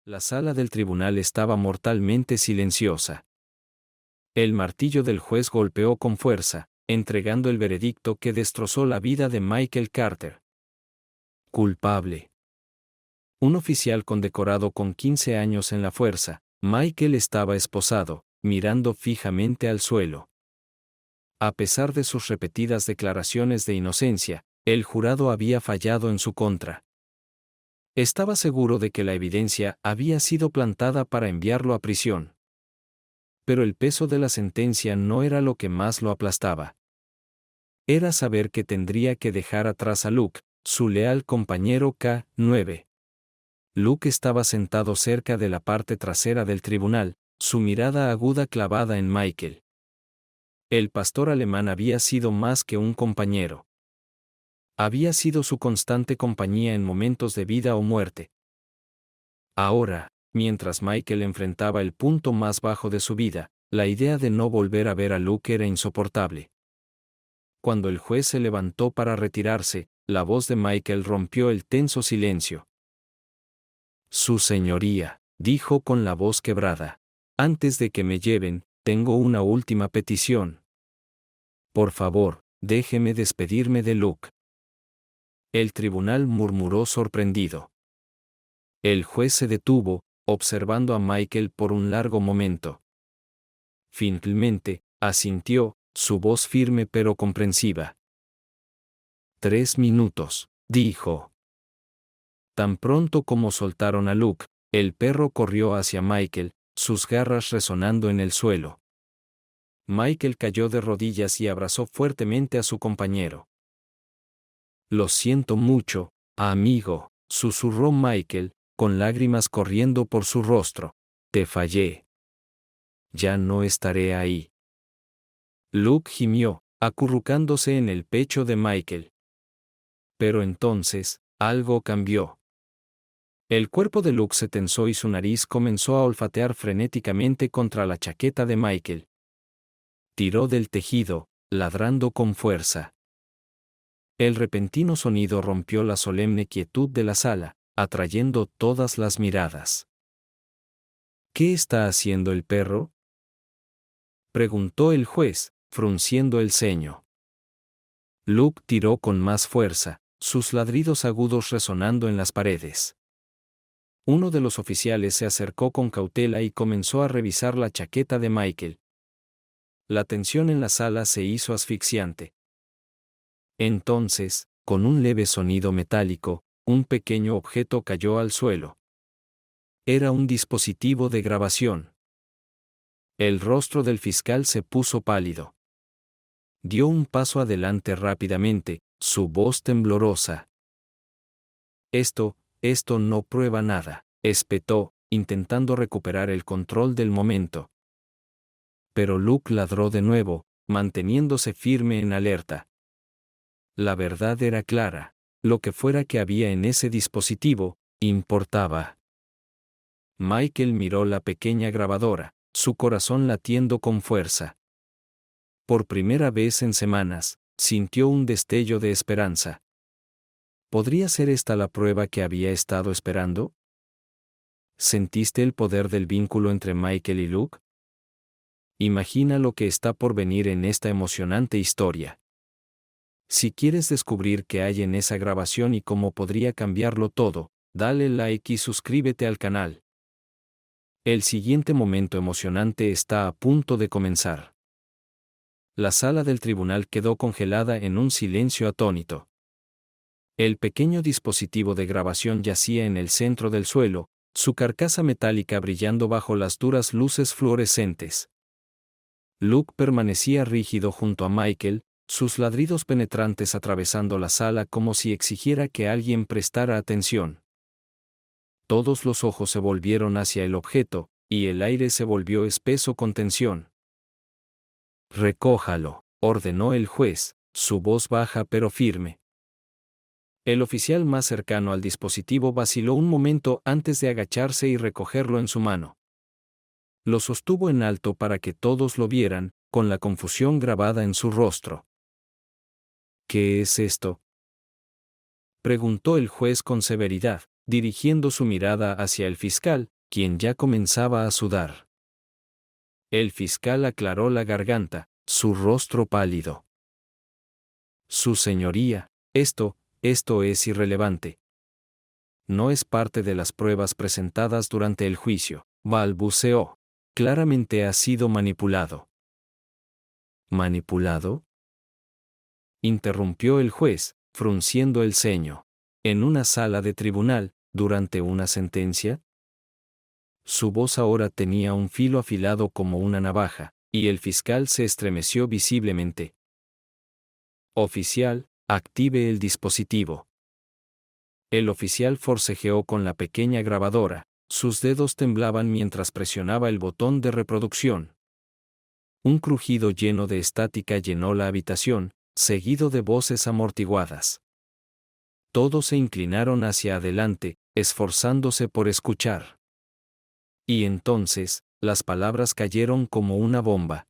La sala del tribunal estaba mortalmente silenciosa. El martillo del juez golpeó con fuerza, entregando el veredicto que destrozó la vida de Michael Carter. Culpable. Un oficial condecorado con 15 años en la fuerza, Michael estaba esposado, mirando fijamente al suelo. A pesar de sus repetidas declaraciones de inocencia, el jurado había fallado en su contra. Estaba seguro de que la evidencia había sido plantada para enviarlo a prisión. Pero el peso de la sentencia no era lo que más lo aplastaba. Era saber que tendría que dejar atrás a Luke, su leal compañero K-9. Luke estaba sentado cerca de la parte trasera del tribunal, su mirada aguda clavada en Michael. El pastor alemán había sido más que un compañero. Había sido su constante compañía en momentos de vida o muerte. Ahora, mientras Michael enfrentaba el punto más bajo de su vida, la idea de no volver a ver a Luke era insoportable. Cuando el juez se levantó para retirarse, la voz de Michael rompió el tenso silencio. Su señoría, dijo con la voz quebrada. Antes de que me lleven, tengo una última petición. Por favor, déjeme despedirme de Luke. El tribunal murmuró sorprendido. El juez se detuvo, observando a Michael por un largo momento. Finalmente, asintió, su voz firme pero comprensiva. 3 minutos, dijo. Tan pronto como soltaron a Luke, el perro corrió hacia Michael, sus garras resonando en el suelo. Michael cayó de rodillas y abrazó fuertemente a su compañero. Lo siento mucho, amigo, susurró Michael, con lágrimas corriendo por su rostro. Te fallé. Ya no estaré ahí. Luke gimió, acurrucándose en el pecho de Michael. Pero entonces, algo cambió. El cuerpo de Luke se tensó y su nariz comenzó a olfatear frenéticamente contra la chaqueta de Michael. Tiró del tejido, ladrando con fuerza. El repentino sonido rompió la solemne quietud de la sala, atrayendo todas las miradas. ¿Qué está haciendo el perro?, preguntó el juez, frunciendo el ceño. Luke tiró con más fuerza, sus ladridos agudos resonando en las paredes. Uno de los oficiales se acercó con cautela y comenzó a revisar la chaqueta de Michael. La tensión en la sala se hizo asfixiante. Entonces, con un leve sonido metálico, un pequeño objeto cayó al suelo. Era un dispositivo de grabación. El rostro del fiscal se puso pálido. Dio un paso adelante rápidamente, su voz temblorosa. Esto no prueba nada, espetó, intentando recuperar el control del momento. Pero Luke ladró de nuevo, manteniéndose firme en alerta. La verdad era clara, lo que fuera que había en ese dispositivo, importaba. Michael miró la pequeña grabadora, su corazón latiendo con fuerza. Por primera vez en semanas, sintió un destello de esperanza. ¿Podría ser esta la prueba que había estado esperando? ¿Sentiste el poder del vínculo entre Michael y Luke? Imagina lo que está por venir en esta emocionante historia. Si quieres descubrir qué hay en esa grabación y cómo podría cambiarlo todo, dale like y suscríbete al canal. El siguiente momento emocionante está a punto de comenzar. La sala del tribunal quedó congelada en un silencio atónito. El pequeño dispositivo de grabación yacía en el centro del suelo, su carcasa metálica brillando bajo las duras luces fluorescentes. Luke permanecía rígido junto a Michael, sus ladridos penetrantes atravesando la sala como si exigiera que alguien prestara atención. Todos los ojos se volvieron hacia el objeto, y el aire se volvió espeso con tensión. Recójalo, ordenó el juez, su voz baja pero firme. El oficial más cercano al dispositivo vaciló un momento antes de agacharse y recogerlo en su mano. Lo sostuvo en alto para que todos lo vieran, con la confusión grabada en su rostro. ¿Qué es esto?, preguntó el juez con severidad, dirigiendo su mirada hacia el fiscal, quien ya comenzaba a sudar. El fiscal aclaró la garganta, su rostro pálido. Su señoría, esto es irrelevante. No es parte de las pruebas presentadas durante el juicio, balbuceó. Claramente ha sido manipulado. ¿Manipulado?, interrumpió el juez, frunciendo el ceño. ¿En una sala de tribunal, durante una sentencia? Su voz ahora tenía un filo afilado como una navaja, y el fiscal se estremeció visiblemente. Oficial, active el dispositivo. El oficial forcejeó con la pequeña grabadora, sus dedos temblaban mientras presionaba el botón de reproducción. Un crujido lleno de estática llenó la habitación, seguido de voces amortiguadas. Todos se inclinaron hacia adelante, esforzándose por escuchar. Y entonces, las palabras cayeron como una bomba.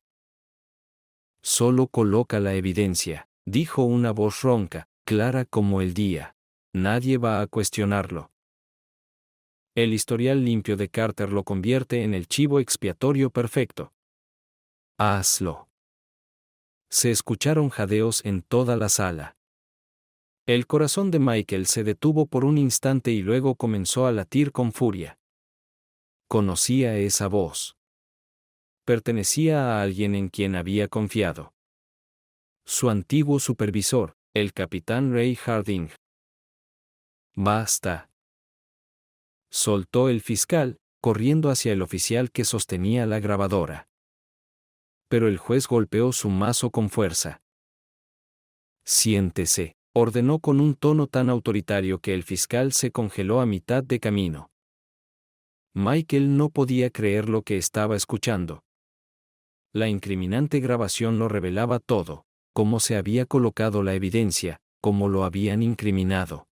Solo coloca la evidencia, dijo una voz ronca, clara como el día. Nadie va a cuestionarlo. El historial limpio de Carter lo convierte en el chivo expiatorio perfecto. Hazlo. Se escucharon jadeos en toda la sala. El corazón de Michael se detuvo por un instante y luego comenzó a latir con furia. Conocía esa voz. Pertenecía a alguien en quien había confiado. Su antiguo supervisor, el capitán Ray Harding. Basta. Soltó el fiscal, corriendo hacia el oficial que sostenía la grabadora. Pero el juez golpeó su mazo con fuerza. Siéntese, ordenó con un tono tan autoritario que el fiscal se congeló a mitad de camino. Michael no podía creer lo que estaba escuchando. La incriminante grabación lo revelaba todo, cómo se había colocado la evidencia, cómo lo habían incriminado.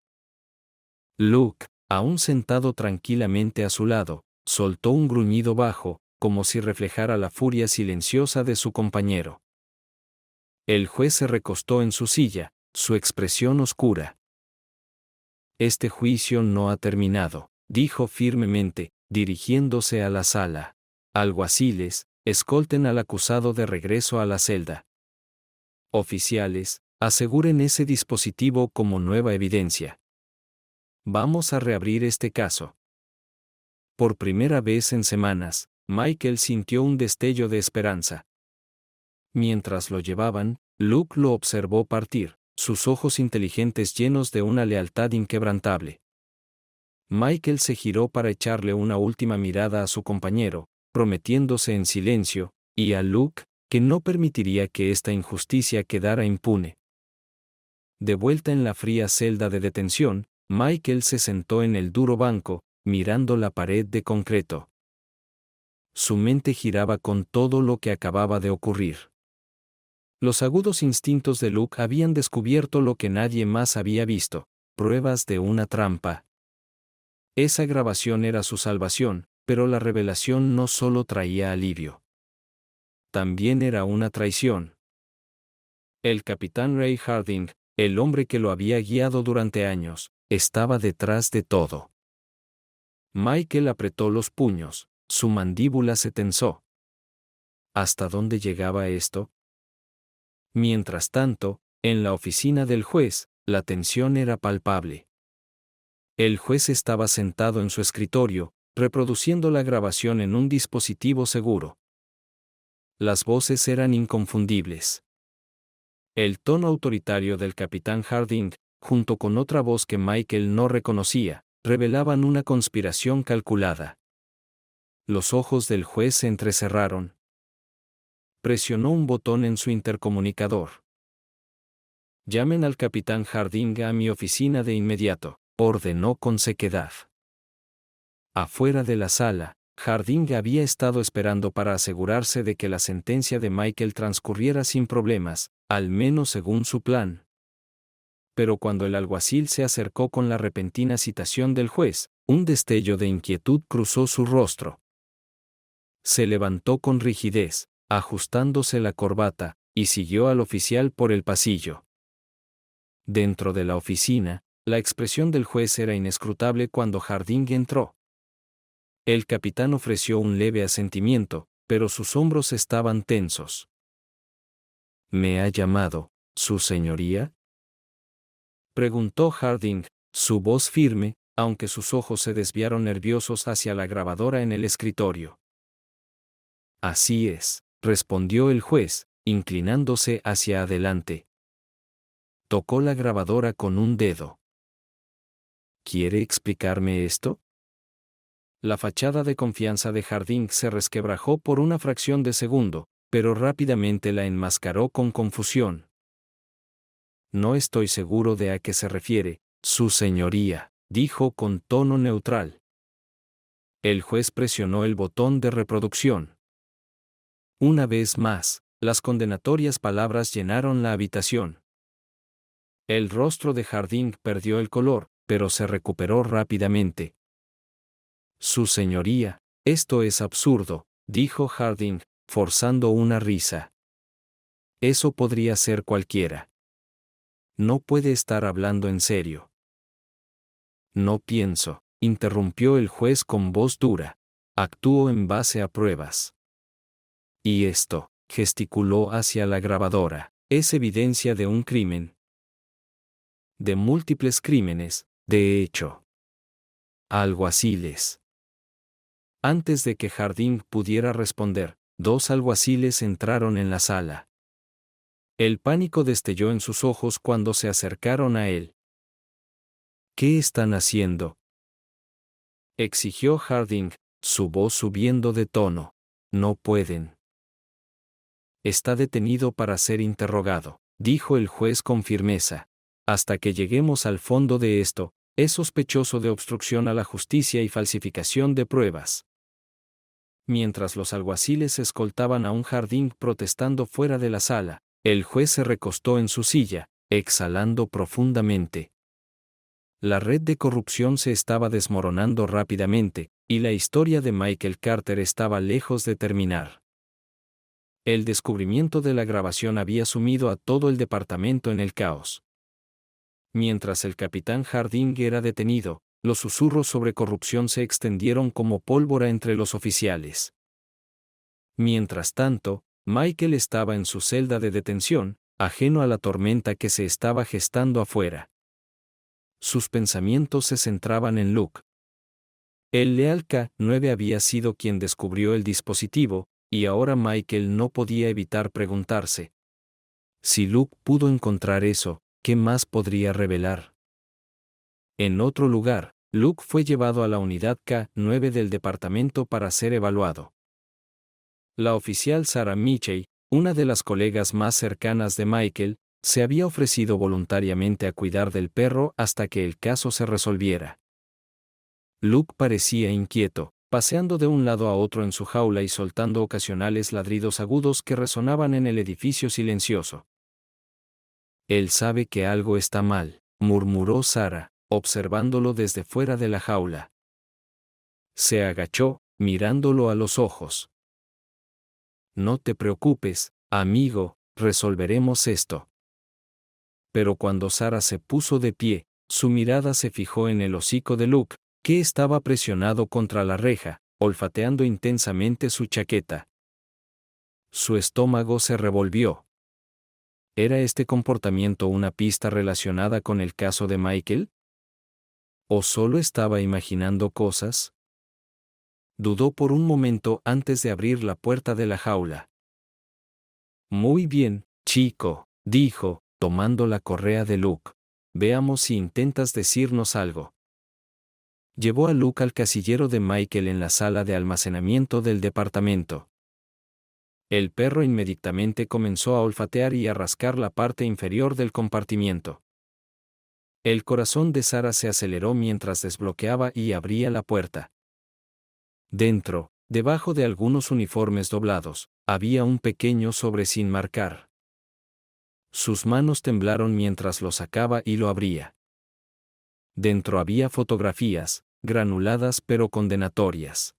Luke, aún sentado tranquilamente a su lado, soltó un gruñido bajo, como si reflejara la furia silenciosa de su compañero. El juez se recostó en su silla, su expresión oscura. Este juicio no ha terminado, dijo firmemente, dirigiéndose a la sala. Alguaciles, escolten al acusado de regreso a la celda. Oficiales, aseguren ese dispositivo como nueva evidencia. Vamos a reabrir este caso. Por primera vez en semanas, Michael sintió un destello de esperanza. Mientras lo llevaban, Luke lo observó partir, sus ojos inteligentes llenos de una lealtad inquebrantable. Michael se giró para echarle una última mirada a su compañero, prometiéndose en silencio, y a Luke, que no permitiría que esta injusticia quedara impune. De vuelta en la fría celda de detención, Michael se sentó en el duro banco, mirando la pared de concreto. Su mente giraba con todo lo que acababa de ocurrir. Los agudos instintos de Luke habían descubierto lo que nadie más había visto, pruebas de una trampa. Esa grabación era su salvación, pero la revelación no solo traía alivio. También era una traición. El capitán Ray Harding, el hombre que lo había guiado durante años, estaba detrás de todo. Michael apretó los puños, su mandíbula se tensó. ¿Hasta dónde llegaba esto? Mientras tanto, en la oficina del juez, la tensión era palpable. El juez estaba sentado en su escritorio, reproduciendo la grabación en un dispositivo seguro. Las voces eran inconfundibles. El tono autoritario del capitán Harding, junto con otra voz que Michael no reconocía, revelaban una conspiración calculada. Los ojos del juez se entrecerraron. Presionó un botón en su intercomunicador. Llamen al capitán Harding a mi oficina de inmediato, ordenó con sequedad. Afuera de la sala, Harding había estado esperando para asegurarse de que la sentencia de Michael transcurriera sin problemas, al menos según su plan. Pero cuando el alguacil se acercó con la repentina citación del juez, un destello de inquietud cruzó su rostro. Se levantó con rigidez, ajustándose la corbata, y siguió al oficial por el pasillo. Dentro de la oficina, la expresión del juez era inescrutable cuando Harding entró. El capitán ofreció un leve asentimiento, pero sus hombros estaban tensos. ¿Me ha llamado, su señoría? Preguntó Harding, su voz firme, aunque sus ojos se desviaron nerviosos hacia la grabadora en el escritorio. Así es, respondió el juez, inclinándose hacia adelante. Tocó la grabadora con un dedo. ¿Quiere explicarme esto? La fachada de confianza de Harding se resquebrajó por una fracción de segundo, pero rápidamente la enmascaró con confusión. No estoy seguro de a qué se refiere, su señoría, dijo con tono neutral. El juez presionó el botón de reproducción. Una vez más, las condenatorias palabras llenaron la habitación. El rostro de Harding perdió el color, pero se recuperó rápidamente. Su señoría, esto es absurdo, dijo Harding, forzando una risa. Eso podría ser cualquiera. No puede estar hablando en serio. No pienso, interrumpió el juez con voz dura. Actúo en base a pruebas. Y esto, gesticuló hacia la grabadora, es evidencia de un crimen. De múltiples crímenes, de hecho. Alguaciles. Antes de que Harding pudiera responder, 2 alguaciles entraron en la sala. El pánico destelló en sus ojos cuando se acercaron a él. ¿Qué están haciendo?, exigió Harding, su voz subiendo de tono. No pueden. Está detenido para ser interrogado, dijo el juez con firmeza. Hasta que lleguemos al fondo de esto, es sospechoso de obstrucción a la justicia y falsificación de pruebas. Mientras los alguaciles escoltaban a un Harding protestando fuera de la sala, el juez se recostó en su silla, exhalando profundamente. La red de corrupción se estaba desmoronando rápidamente, y la historia de Michael Carter estaba lejos de terminar. El descubrimiento de la grabación había sumido a todo el departamento en el caos. Mientras el capitán Harding era detenido, los susurros sobre corrupción se extendieron como pólvora entre los oficiales. Mientras tanto, Michael estaba en su celda de detención, ajeno a la tormenta que se estaba gestando afuera. Sus pensamientos se centraban en Luke. El leal K-9 había sido quien descubrió el dispositivo, y ahora Michael no podía evitar preguntarse: si Luke pudo encontrar eso, ¿qué más podría revelar? En otro lugar, Luke fue llevado a la unidad K-9 del departamento para ser evaluado. La oficial Sarah Mitchell, una de las colegas más cercanas de Michael, se había ofrecido voluntariamente a cuidar del perro hasta que el caso se resolviera. Luke parecía inquieto, paseando de un lado a otro en su jaula y soltando ocasionales ladridos agudos que resonaban en el edificio silencioso. Él sabe que algo está mal, murmuró Sarah, observándolo desde fuera de la jaula. Se agachó, mirándolo a los ojos. No te preocupes, amigo, resolveremos esto. Pero cuando Sarah se puso de pie, su mirada se fijó en el hocico de Luke, que estaba presionado contra la reja, olfateando intensamente su chaqueta. Su estómago se revolvió. ¿Era este comportamiento una pista relacionada con el caso de Michael? ¿O solo estaba imaginando cosas? Dudó por un momento antes de abrir la puerta de la jaula. Muy bien, chico, dijo, tomando la correa de Luke. Veamos si intentas decirnos algo. Llevó a Luke al casillero de Michael en la sala de almacenamiento del departamento. El perro inmediatamente comenzó a olfatear y a rascar la parte inferior del compartimiento. El corazón de Sarah se aceleró mientras desbloqueaba y abría la puerta. Dentro, debajo de algunos uniformes doblados, había un pequeño sobre sin marcar. Sus manos temblaron mientras lo sacaba y lo abría. Dentro había fotografías, granuladas pero condenatorias.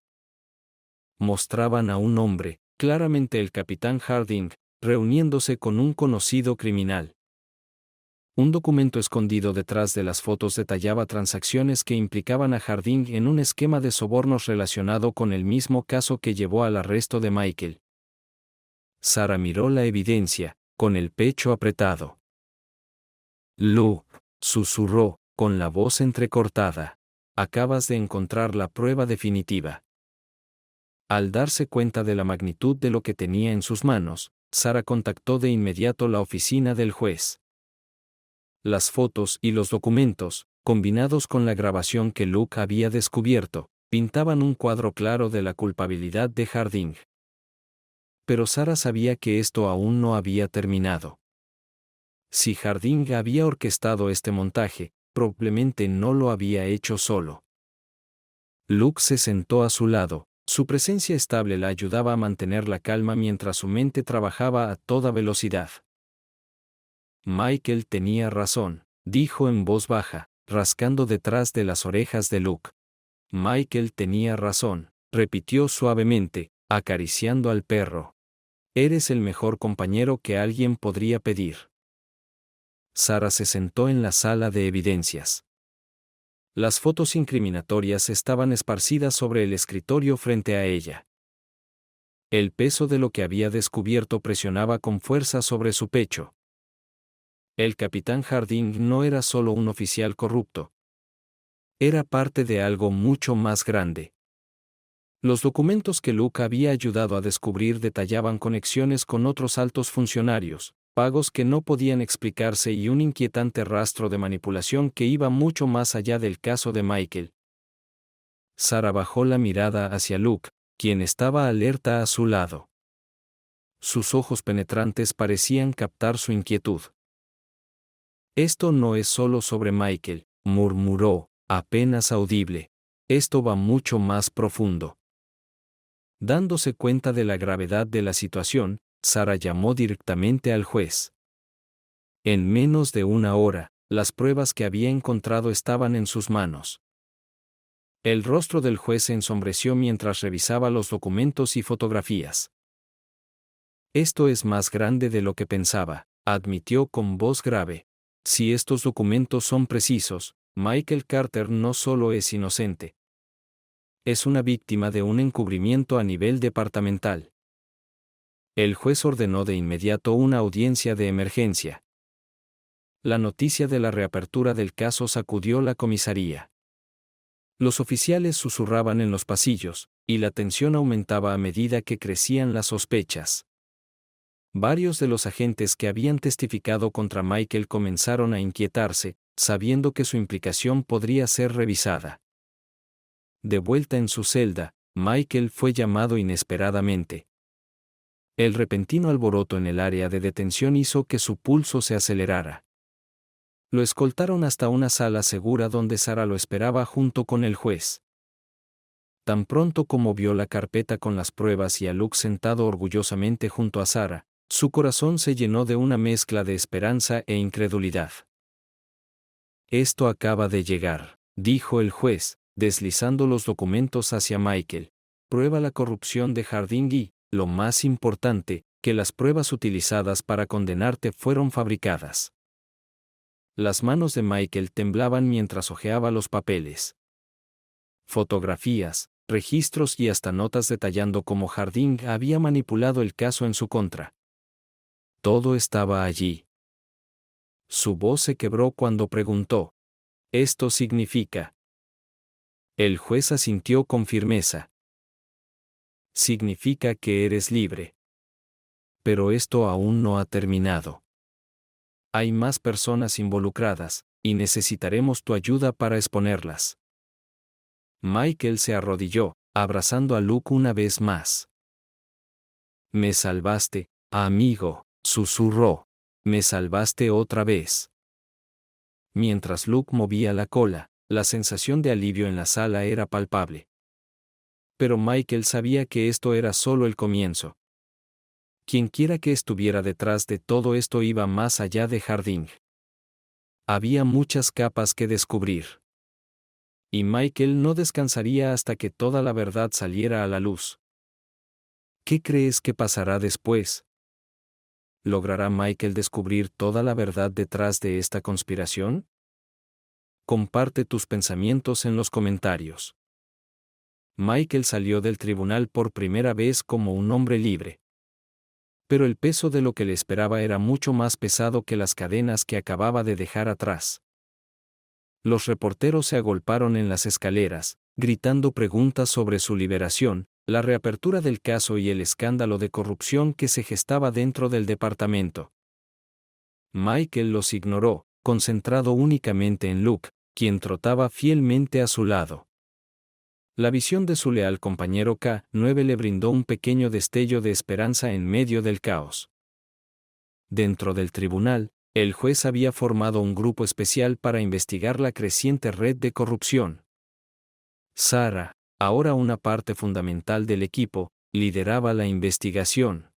Mostraban a un hombre, claramente el capitán Harding, reuniéndose con un conocido criminal. Un documento escondido detrás de las fotos detallaba transacciones que implicaban a Harding en un esquema de sobornos relacionado con el mismo caso que llevó al arresto de Michael. Sarah miró la evidencia, con el pecho apretado. Luke, susurró, con la voz entrecortada. Acabas de encontrar la prueba definitiva. Al darse cuenta de la magnitud de lo que tenía en sus manos, Sarah contactó de inmediato la oficina del juez. Las fotos y los documentos, combinados con la grabación que Luke había descubierto, pintaban un cuadro claro de la culpabilidad de Harding. Pero Sarah sabía que esto aún no había terminado. Si Harding había orquestado este montaje, probablemente no lo había hecho solo. Luke se sentó a su lado. Su presencia estable la ayudaba a mantener la calma mientras su mente trabajaba a toda velocidad. Michael tenía razón, dijo en voz baja, rascando detrás de las orejas de Luke. Michael tenía razón, repitió suavemente, acariciando al perro. Eres el mejor compañero que alguien podría pedir. Sarah se sentó en la sala de evidencias. Las fotos incriminatorias estaban esparcidas sobre el escritorio frente a ella. El peso de lo que había descubierto presionaba con fuerza sobre su pecho. El capitán Harding no era solo un oficial corrupto. Era parte de algo mucho más grande. Los documentos que Luke había ayudado a descubrir detallaban conexiones con otros altos funcionarios, pagos que no podían explicarse y un inquietante rastro de manipulación que iba mucho más allá del caso de Michael. Sarah bajó la mirada hacia Luke, quien estaba alerta a su lado. Sus ojos penetrantes parecían captar su inquietud. Esto no es solo sobre Michael, murmuró, apenas audible. Esto va mucho más profundo. Dándose cuenta de la gravedad de la situación, Sarah llamó directamente al juez. En menos de una hora, las pruebas que había encontrado estaban en sus manos. El rostro del juez se ensombreció mientras revisaba los documentos y fotografías. Esto es más grande de lo que pensaba, admitió con voz grave. Si estos documentos son precisos, Michael Carter no solo es inocente. Es una víctima de un encubrimiento a nivel departamental. El juez ordenó de inmediato una audiencia de emergencia. La noticia de la reapertura del caso sacudió la comisaría. Los oficiales susurraban en los pasillos, y la tensión aumentaba a medida que crecían las sospechas. Varios de los agentes que habían testificado contra Michael comenzaron a inquietarse, sabiendo que su implicación podría ser revisada. De vuelta en su celda, Michael fue llamado inesperadamente. El repentino alboroto en el área de detención hizo que su pulso se acelerara. Lo escoltaron hasta una sala segura donde Sarah lo esperaba junto con el juez. Tan pronto como vio la carpeta con las pruebas y a Luke sentado orgullosamente junto a Sarah, su corazón se llenó de una mezcla de esperanza e incredulidad. Esto acaba de llegar, dijo el juez, deslizando los documentos hacia Michael. Prueba la corrupción de Harding y, lo más importante, que las pruebas utilizadas para condenarte fueron fabricadas. Las manos de Michael temblaban mientras hojeaba los papeles. Fotografías, registros y hasta notas detallando cómo Harding había manipulado el caso en su contra. Todo estaba allí. Su voz se quebró cuando preguntó. ¿Esto significa? El juez asintió con firmeza. Significa que eres libre. Pero esto aún no ha terminado. Hay más personas involucradas, y necesitaremos tu ayuda para exponerlas. Michael se arrodilló, abrazando a Luke una vez más. Me salvaste, amigo, susurró. Me salvaste otra vez. Mientras Luke movía la cola, la sensación de alivio en la sala era palpable. Pero Michael sabía que esto era solo el comienzo. Quienquiera que estuviera detrás de todo esto iba más allá de Harding. Había muchas capas que descubrir. Y Michael no descansaría hasta que toda la verdad saliera a la luz. ¿Qué crees que pasará después? ¿Logrará Michael descubrir toda la verdad detrás de esta conspiración? Comparte tus pensamientos en los comentarios. Michael salió del tribunal por primera vez como un hombre libre. Pero el peso de lo que le esperaba era mucho más pesado que las cadenas que acababa de dejar atrás. Los reporteros se agolparon en las escaleras, gritando preguntas sobre su liberación, la reapertura del caso y el escándalo de corrupción que se gestaba dentro del departamento. Michael los ignoró, concentrado únicamente en Luke, quien trotaba fielmente a su lado. La visión de su leal compañero K-9 le brindó un pequeño destello de esperanza en medio del caos. Dentro del tribunal, el juez había formado un grupo especial para investigar la creciente red de corrupción. Sarah, ahora una parte fundamental del equipo, lideraba la investigación.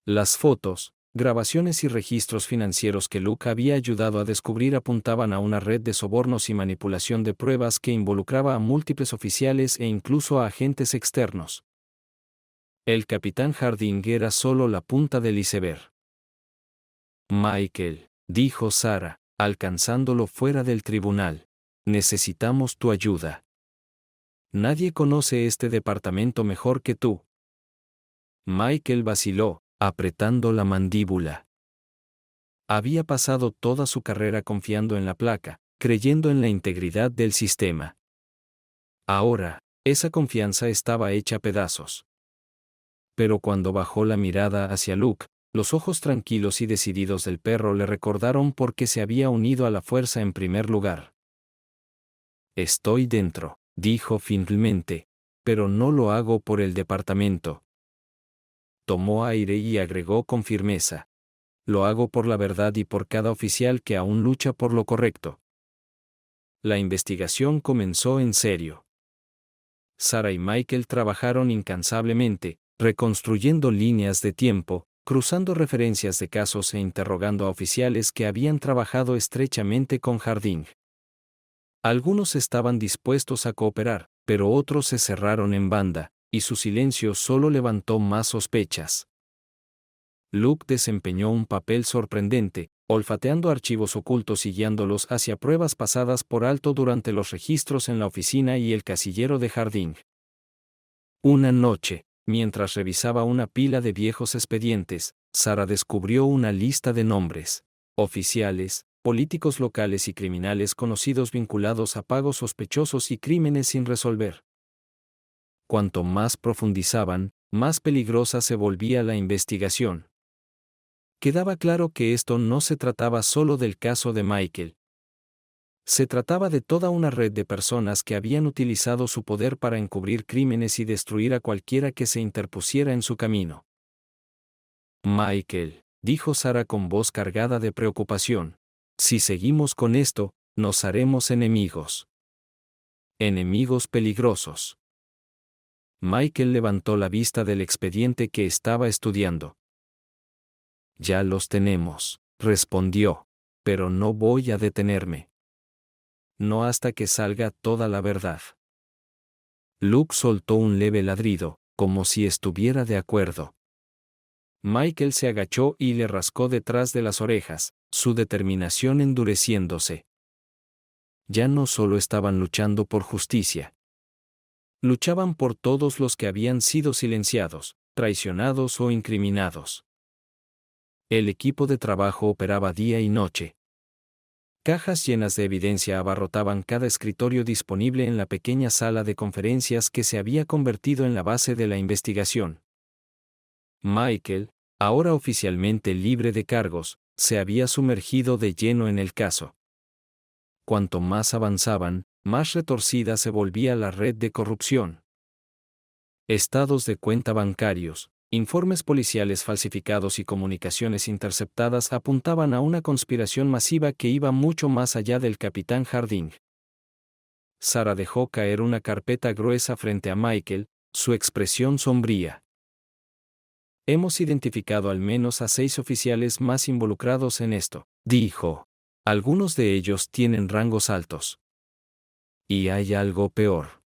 Las fotos, grabaciones y registros financieros que Luke había ayudado a descubrir apuntaban a una red de sobornos y manipulación de pruebas que involucraba a múltiples oficiales e incluso a agentes externos. El capitán Harding era solo la punta del iceberg. Michael, dijo Sarah, alcanzándolo fuera del tribunal, necesitamos tu ayuda. Nadie conoce este departamento mejor que tú. Michael vaciló, apretando la mandíbula. Había pasado toda su carrera confiando en la placa, creyendo en la integridad del sistema. Ahora, esa confianza estaba hecha a pedazos. Pero cuando bajó la mirada hacia Luke, los ojos tranquilos y decididos del perro le recordaron por qué se había unido a la fuerza en primer lugar. Estoy dentro, dijo finalmente, pero no lo hago por el departamento. Tomó aire y agregó con firmeza. Lo hago por la verdad y por cada oficial que aún lucha por lo correcto. La investigación comenzó en serio. Sarah y Michael trabajaron incansablemente, reconstruyendo líneas de tiempo, cruzando referencias de casos e interrogando a oficiales que habían trabajado estrechamente con Harding. Algunos estaban dispuestos a cooperar, pero otros se cerraron en banda, y su silencio solo levantó más sospechas. Luke desempeñó un papel sorprendente, olfateando archivos ocultos y guiándolos hacia pruebas pasadas por alto durante los registros en la oficina y el casillero de Harding. Una noche, mientras revisaba una pila de viejos expedientes, Sarah descubrió una lista de nombres, oficiales, políticos locales y criminales conocidos vinculados a pagos sospechosos y crímenes sin resolver. Cuanto más profundizaban, más peligrosa se volvía la investigación. Quedaba claro que esto no se trataba solo del caso de Michael. Se trataba de toda una red de personas que habían utilizado su poder para encubrir crímenes y destruir a cualquiera que se interpusiera en su camino. Michael, dijo Sarah con voz cargada de preocupación, si seguimos con esto, nos haremos enemigos. Enemigos peligrosos. Michael levantó la vista del expediente que estaba estudiando. Ya los tenemos, respondió, pero no voy a detenerme. No hasta que salga toda la verdad. Luke soltó un leve ladrido, como si estuviera de acuerdo. Michael se agachó y le rascó detrás de las orejas, su determinación endureciéndose. Ya no solo estaban luchando por justicia. Luchaban por todos los que habían sido silenciados, traicionados o incriminados. El equipo de trabajo operaba día y noche. Cajas llenas de evidencia abarrotaban cada escritorio disponible en la pequeña sala de conferencias que se había convertido en la base de la investigación. Michael, ahora oficialmente libre de cargos, se había sumergido de lleno en el caso. Cuanto más avanzaban, más retorcida se volvía la red de corrupción. Estados de cuenta bancarios, informes policiales falsificados y comunicaciones interceptadas apuntaban a una conspiración masiva que iba mucho más allá del capitán Harding. Sarah dejó caer una carpeta gruesa frente a Michael, su expresión sombría. Hemos identificado al menos a 6 oficiales más involucrados en esto, dijo. Algunos de ellos tienen rangos altos. Y hay algo peor.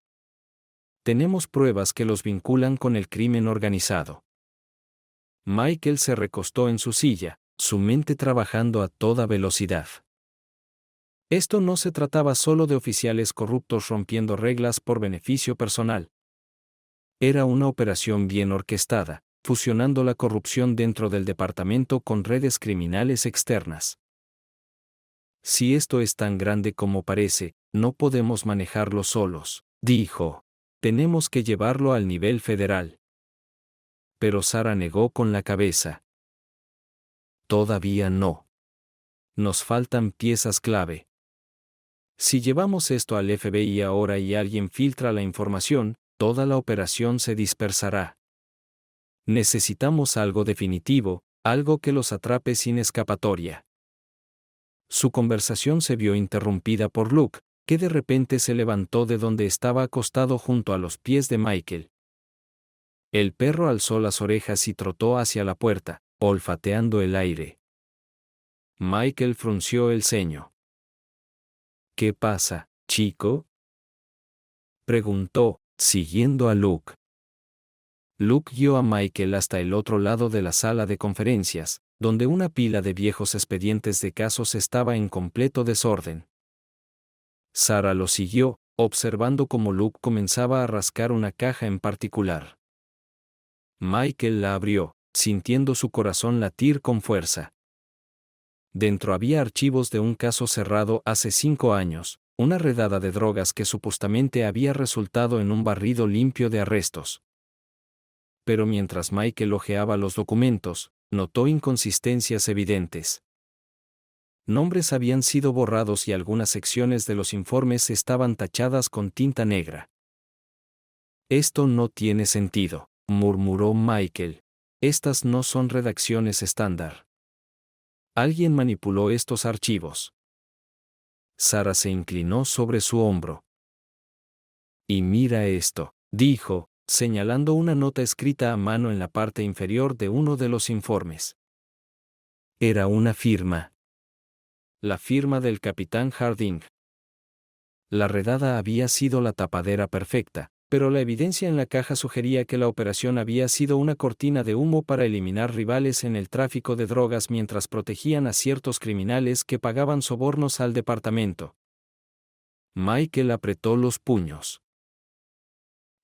Tenemos pruebas que los vinculan con el crimen organizado. Michael se recostó en su silla, su mente trabajando a toda velocidad. Esto no se trataba solo de oficiales corruptos rompiendo reglas por beneficio personal. Era una operación bien orquestada, fusionando la corrupción dentro del departamento con redes criminales externas. Si esto es tan grande como parece, no podemos manejarlo solos, dijo. Tenemos que llevarlo al nivel federal. Pero Sarah negó con la cabeza. Todavía no. Nos faltan piezas clave. Si llevamos esto al FBI ahora y alguien filtra la información, toda la operación se dispersará. Necesitamos algo definitivo, algo que los atrape sin escapatoria. Su conversación se vio interrumpida por Luke, que de repente se levantó de donde estaba acostado junto a los pies de Michael. El perro alzó las orejas y trotó hacia la puerta, olfateando el aire. Michael frunció el ceño. ¿Qué pasa, chico? Preguntó, siguiendo a Luke. Luke guió a Michael hasta el otro lado de la sala de conferencias, donde una pila de viejos expedientes de casos estaba en completo desorden. Sarah lo siguió, observando cómo Luke comenzaba a rascar una caja en particular. Michael la abrió, sintiendo su corazón latir con fuerza. Dentro había archivos de un caso cerrado hace 5 años, una redada de drogas que supuestamente había resultado en un barrido limpio de arrestos. Pero mientras Michael hojeaba los documentos, notó inconsistencias evidentes. Nombres habían sido borrados y algunas secciones de los informes estaban tachadas con tinta negra. Esto no tiene sentido, murmuró Michael. Estas no son redacciones estándar. Alguien manipuló estos archivos. Sarah se inclinó sobre su hombro. Y mira esto, dijo, señalando una nota escrita a mano en la parte inferior de uno de los informes. Era una firma. La firma del capitán Harding. La redada había sido la tapadera perfecta, pero la evidencia en la caja sugería que la operación había sido una cortina de humo para eliminar rivales en el tráfico de drogas mientras protegían a ciertos criminales que pagaban sobornos al departamento. Michael apretó los puños.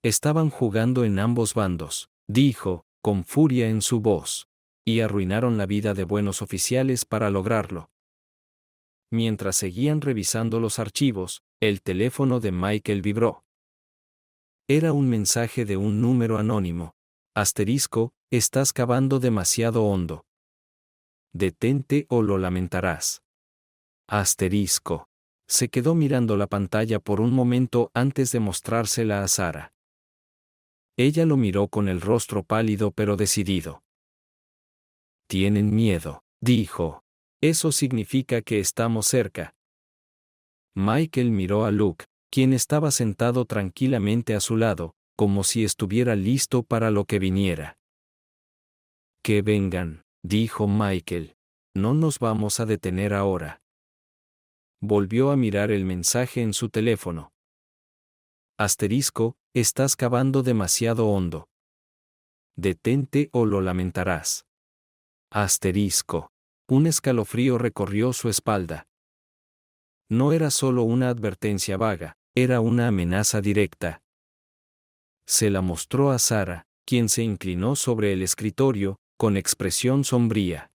Estaban jugando en ambos bandos, dijo, con furia en su voz, y arruinaron la vida de buenos oficiales para lograrlo. Mientras seguían revisando los archivos, el teléfono de Michael vibró. Era un mensaje de un número anónimo. Asterisco, estás cavando demasiado hondo. Detente o lo lamentarás. Asterisco. Se quedó mirando la pantalla por un momento antes de mostrársela a Sarah. Ella lo miró con el rostro pálido pero decidido. Tienen miedo, dijo. Eso significa que estamos cerca. Michael miró a Luke, quien estaba sentado tranquilamente a su lado, como si estuviera listo para lo que viniera. Que vengan, dijo Michael. No nos vamos a detener ahora. Volvió a mirar el mensaje en su teléfono. Asterisco, estás cavando demasiado hondo. Detente o lo lamentarás. Asterisco. Un escalofrío recorrió su espalda. No era solo una advertencia vaga, era una amenaza directa. Se la mostró a Sarah, quien se inclinó sobre el escritorio, con expresión sombría.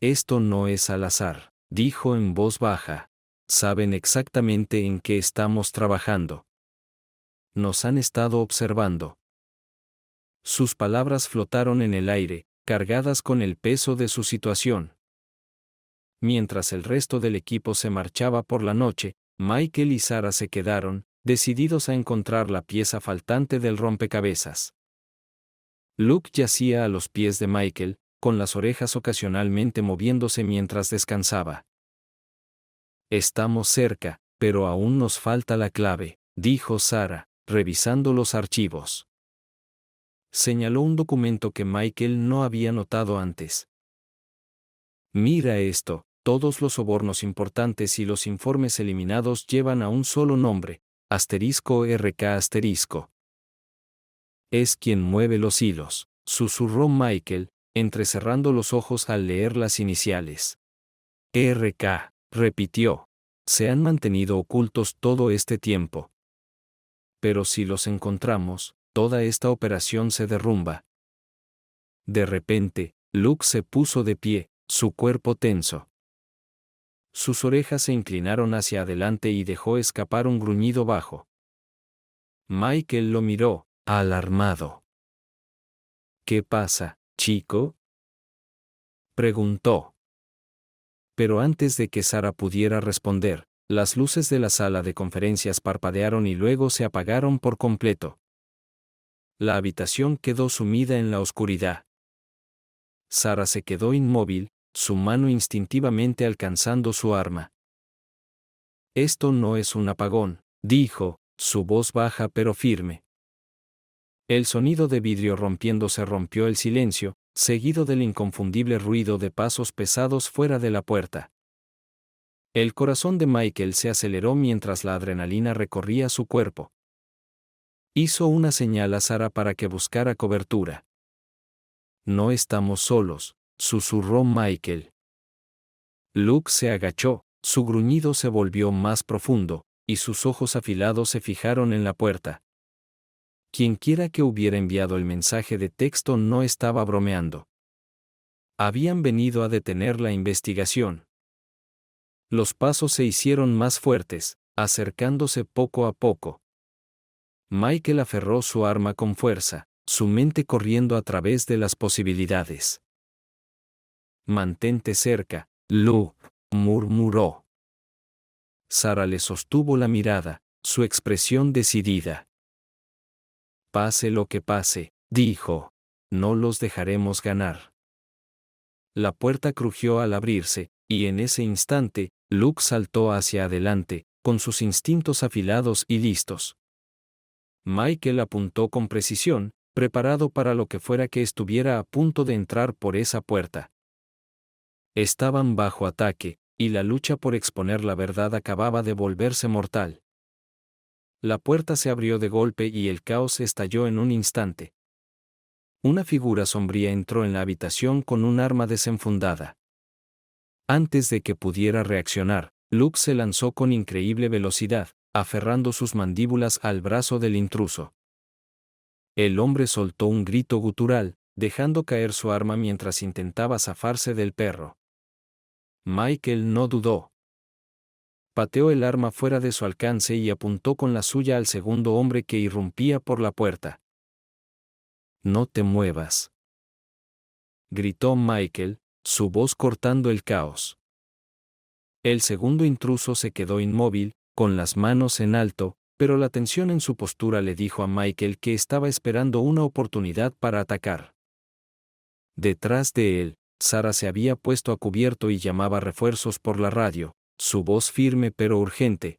Esto no es al azar, dijo en voz baja. Saben exactamente en qué estamos trabajando. Nos han estado observando. Sus palabras flotaron en el aire, cargadas con el peso de su situación. Mientras el resto del equipo se marchaba por la noche, Michael y Sarah se quedaron, decididos a encontrar la pieza faltante del rompecabezas. Luke yacía a los pies de Michael, con las orejas ocasionalmente moviéndose mientras descansaba. Estamos cerca, pero aún nos falta la clave, dijo Sarah, revisando los archivos. Señaló un documento que Michael no había notado antes. Mira esto. Todos los sobornos importantes y los informes eliminados llevan a un solo nombre, asterisco RK asterisco. Es quien mueve los hilos, susurró Michael, entrecerrando los ojos al leer las iniciales. RK, repitió. Se han mantenido ocultos todo este tiempo. Pero si los encontramos, toda esta operación se derrumba. De repente, Luke se puso de pie, su cuerpo tenso. Sus orejas se inclinaron hacia adelante y dejó escapar un gruñido bajo. Michael lo miró, alarmado. ¿Qué pasa, chico?, preguntó. Pero antes de que Sarah pudiera responder, las luces de la sala de conferencias parpadearon y luego se apagaron por completo. La habitación quedó sumida en la oscuridad. Sarah se quedó inmóvil, su mano instintivamente alcanzando su arma. Esto no es un apagón, dijo, su voz baja pero firme. El sonido de vidrio rompiéndose rompió el silencio, seguido del inconfundible ruido de pasos pesados fuera de la puerta. El corazón de Michael se aceleró mientras la adrenalina recorría su cuerpo. Hizo una señal a Sarah para que buscara cobertura. No estamos solos, susurró Michael. Luke se agachó, su gruñido se volvió más profundo, y sus ojos afilados se fijaron en la puerta. Quienquiera que hubiera enviado el mensaje de texto no estaba bromeando. Habían venido a detener la investigación. Los pasos se hicieron más fuertes, acercándose poco a poco. Michael aferró su arma con fuerza, su mente corriendo a través de las posibilidades. Mantente cerca, Luke, murmuró. Sarah le sostuvo la mirada, su expresión decidida. Pase lo que pase, dijo, no los dejaremos ganar. La puerta crujió al abrirse, y en ese instante, Luke saltó hacia adelante, con sus instintos afilados y listos. Michael apuntó con precisión, preparado para lo que fuera que estuviera a punto de entrar por esa puerta. Estaban bajo ataque, y la lucha por exponer la verdad acababa de volverse mortal. La puerta se abrió de golpe y el caos estalló en un instante. Una figura sombría entró en la habitación con un arma desenfundada. Antes de que pudiera reaccionar, Luke se lanzó con increíble velocidad, aferrando sus mandíbulas al brazo del intruso. El hombre soltó un grito gutural, dejando caer su arma mientras intentaba zafarse del perro. Michael no dudó. Pateó el arma fuera de su alcance y apuntó con la suya al segundo hombre que irrumpía por la puerta. «No te muevas», gritó Michael, su voz cortando el caos. El segundo intruso se quedó inmóvil, con las manos en alto, pero la tensión en su postura le dijo a Michael que estaba esperando una oportunidad para atacar. Detrás de él, Sarah se había puesto a cubierto y llamaba refuerzos por la radio, su voz firme pero urgente.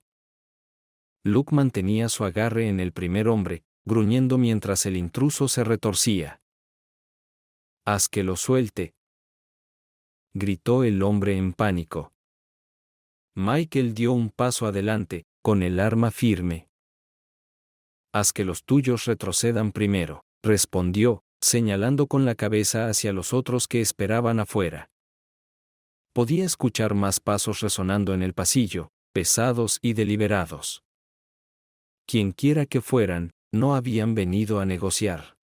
Luke mantenía su agarre en el primer hombre, gruñendo mientras el intruso se retorcía. «Haz que lo suelte», gritó el hombre en pánico. Michael dio un paso adelante, con el arma firme. «Haz que los tuyos retrocedan primero», respondió, señalando con la cabeza hacia los otros que esperaban afuera. Podía escuchar más pasos resonando en el pasillo, pesados y deliberados. Quienquiera que fueran, no habían venido a negociar.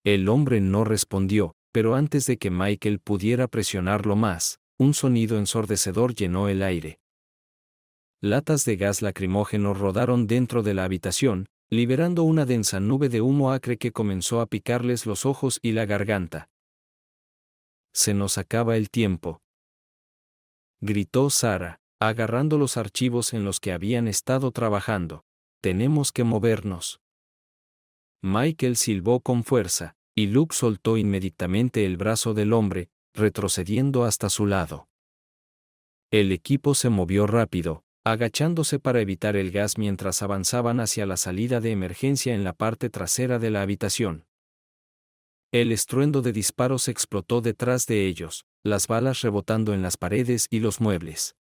El hombre no respondió, pero antes de que Michael pudiera presionarlo más, un sonido ensordecedor llenó el aire. Latas de gas lacrimógeno rodaron dentro de la habitación, liberando una densa nube de humo acre que comenzó a picarles los ojos y la garganta. «Se nos acaba el tiempo», gritó Sarah, agarrando los archivos en los que habían estado trabajando. «Tenemos que movernos». Michael silbó con fuerza, y Luke soltó inmediatamente el brazo del hombre, retrocediendo hasta su lado. El equipo se movió rápido, agachándose para evitar el gas mientras avanzaban hacia la salida de emergencia en la parte trasera de la habitación. El estruendo de disparos explotó detrás de ellos, las balas rebotando en las paredes y los muebles.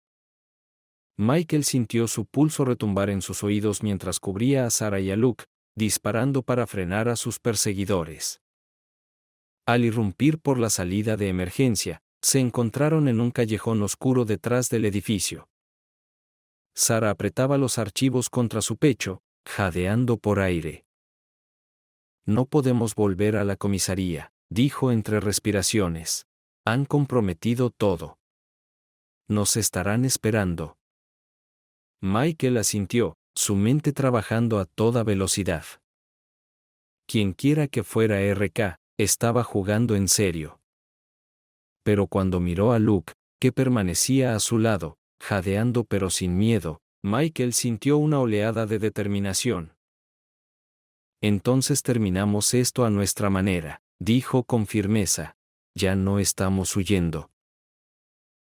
Michael sintió su pulso retumbar en sus oídos mientras cubría a Sarah y a Luke, disparando para frenar a sus perseguidores. Al irrumpir por la salida de emergencia, se encontraron en un callejón oscuro detrás del edificio. Sarah apretaba los archivos contra su pecho, jadeando por aire. No podemos volver a la comisaría, dijo entre respiraciones. Han comprometido todo. Nos estarán esperando. Michael asintió, su mente trabajando a toda velocidad. Quienquiera que fuera RK, estaba jugando en serio. Pero cuando miró a Luke, que permanecía a su lado, jadeando pero sin miedo, Michael sintió una oleada de determinación. Entonces terminamos esto a nuestra manera, dijo con firmeza. Ya no estamos huyendo.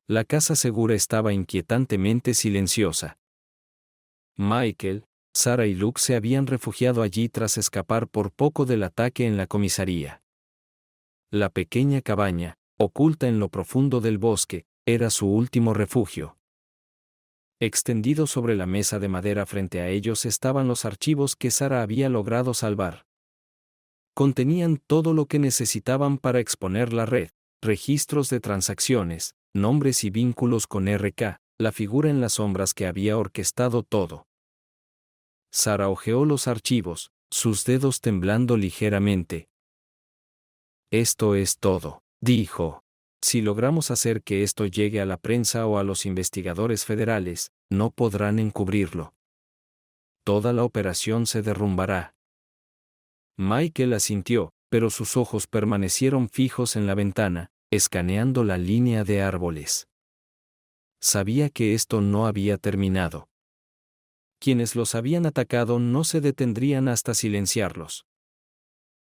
La casa segura estaba inquietantemente silenciosa. Michael, Sarah y Luke se habían refugiado allí tras escapar por poco del ataque en la comisaría. La pequeña cabaña, oculta en lo profundo del bosque, era su último refugio. Extendido sobre la mesa de madera frente a ellos estaban los archivos que Sarah había logrado salvar. Contenían todo lo que necesitaban para exponer la red, registros de transacciones, nombres y vínculos con RK, la figura en las sombras que había orquestado todo. Sarah hojeó los archivos, sus dedos temblando ligeramente. Esto es todo, dijo. Si logramos hacer que esto llegue a la prensa o a los investigadores federales, no podrán encubrirlo. Toda la operación se derrumbará. Michael asintió, pero sus ojos permanecieron fijos en la ventana, escaneando la línea de árboles. Sabía que esto no había terminado. Quienes los habían atacado no se detendrían hasta silenciarlos.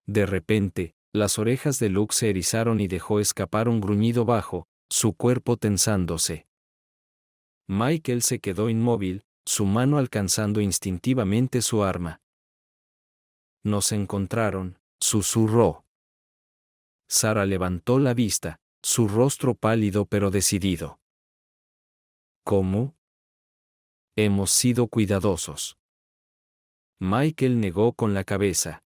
De repente, las orejas de Luke se erizaron y dejó escapar un gruñido bajo, su cuerpo tensándose. Michael se quedó inmóvil, su mano alcanzando instintivamente su arma. Nos encontraron, susurró. Sarah levantó la vista, su rostro pálido pero decidido. ¿Cómo? Hemos sido cuidadosos. Michael negó con la cabeza.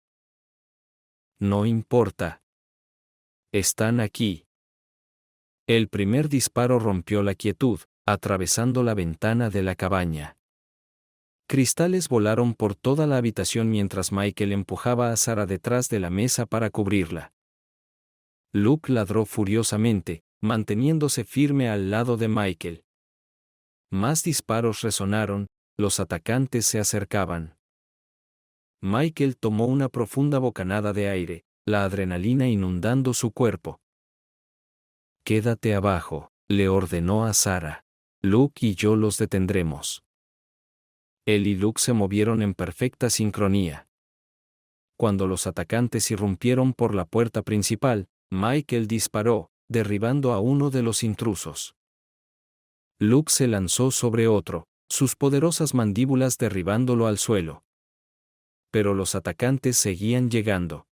No importa. Están aquí. El primer disparo rompió la quietud, atravesando la ventana de la cabaña. Cristales volaron por toda la habitación mientras Michael empujaba a Sarah detrás de la mesa para cubrirla. Luke ladró furiosamente, manteniéndose firme al lado de Michael. Más disparos resonaron, los atacantes se acercaban. Michael tomó una profunda bocanada de aire, la adrenalina inundando su cuerpo. Quédate abajo, le ordenó a Sarah. Luke y yo los detendremos. Él y Luke se movieron en perfecta sincronía. Cuando los atacantes irrumpieron por la puerta principal, Michael disparó, derribando a uno de los intrusos. Luke se lanzó sobre otro, sus poderosas mandíbulas derribándolo al suelo. Pero los atacantes seguían llegando.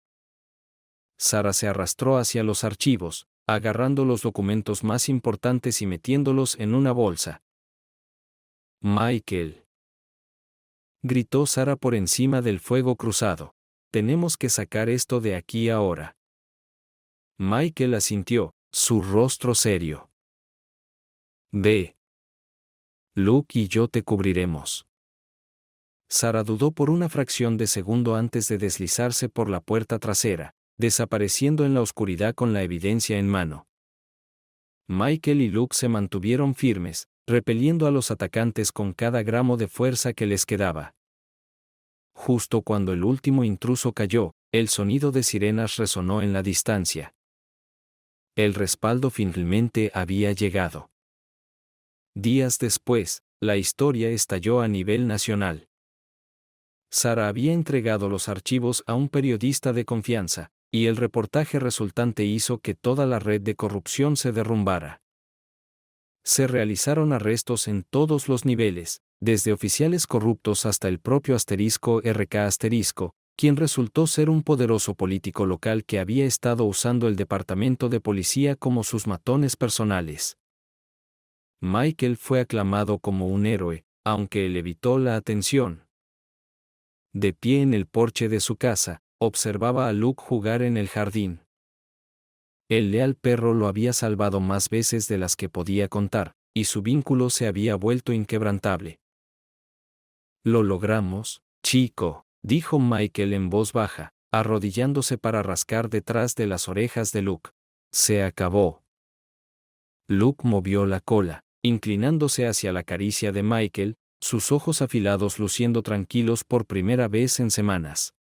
Sarah se arrastró hacia los archivos, agarrando los documentos más importantes y metiéndolos en una bolsa. Michael, gritó Sarah por encima del fuego cruzado. Tenemos que sacar esto de aquí ahora. Michael asintió, su rostro serio. Ve. Luke y yo te cubriremos. Sarah dudó por una fracción de segundo antes de deslizarse por la puerta trasera, desapareciendo en la oscuridad con la evidencia en mano. Michael y Luke se mantuvieron firmes, repeliendo a los atacantes con cada gramo de fuerza que les quedaba. Justo cuando el último intruso cayó, el sonido de sirenas resonó en la distancia. El respaldo finalmente había llegado. Días después, la historia estalló a nivel nacional. Sarah había entregado los archivos a un periodista de confianza, y el reportaje resultante hizo que toda la red de corrupción se derrumbara. Se realizaron arrestos en todos los niveles, desde oficiales corruptos hasta el propio RK*, quien resultó ser un poderoso político local que había estado usando el departamento de policía como sus matones personales. Michael fue aclamado como un héroe, aunque él evitó la atención. De pie en el porche de su casa, observaba a Luke jugar en el jardín. El leal perro lo había salvado más veces de las que podía contar, y su vínculo se había vuelto inquebrantable. «Lo logramos, chico», dijo Michael en voz baja, arrodillándose para rascar detrás de las orejas de Luke. «Se acabó». Luke movió la cola, inclinándose hacia la caricia de Michael, sus ojos afilados luciendo tranquilos por primera vez en semanas.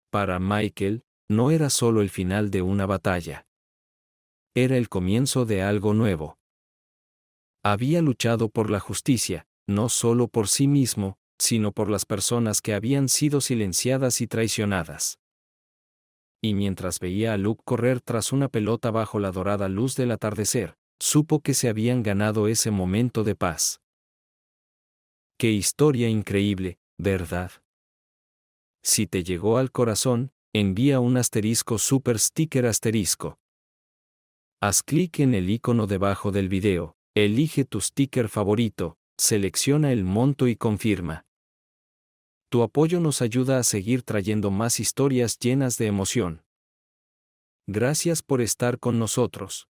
Para Michael, no era solo el final de una batalla. Era el comienzo de algo nuevo. Había luchado por la justicia, no solo por sí mismo, sino por las personas que habían sido silenciadas y traicionadas. Y mientras veía a Luke correr tras una pelota bajo la dorada luz del atardecer, supo que se habían ganado ese momento de paz. ¡Qué historia increíble, ¿verdad? Si te llegó al corazón, envía un super sticker asterisco. Haz clic en el icono debajo del video, elige tu sticker favorito, selecciona el monto y confirma. Tu apoyo nos ayuda a seguir trayendo más historias llenas de emoción. Gracias por estar con nosotros.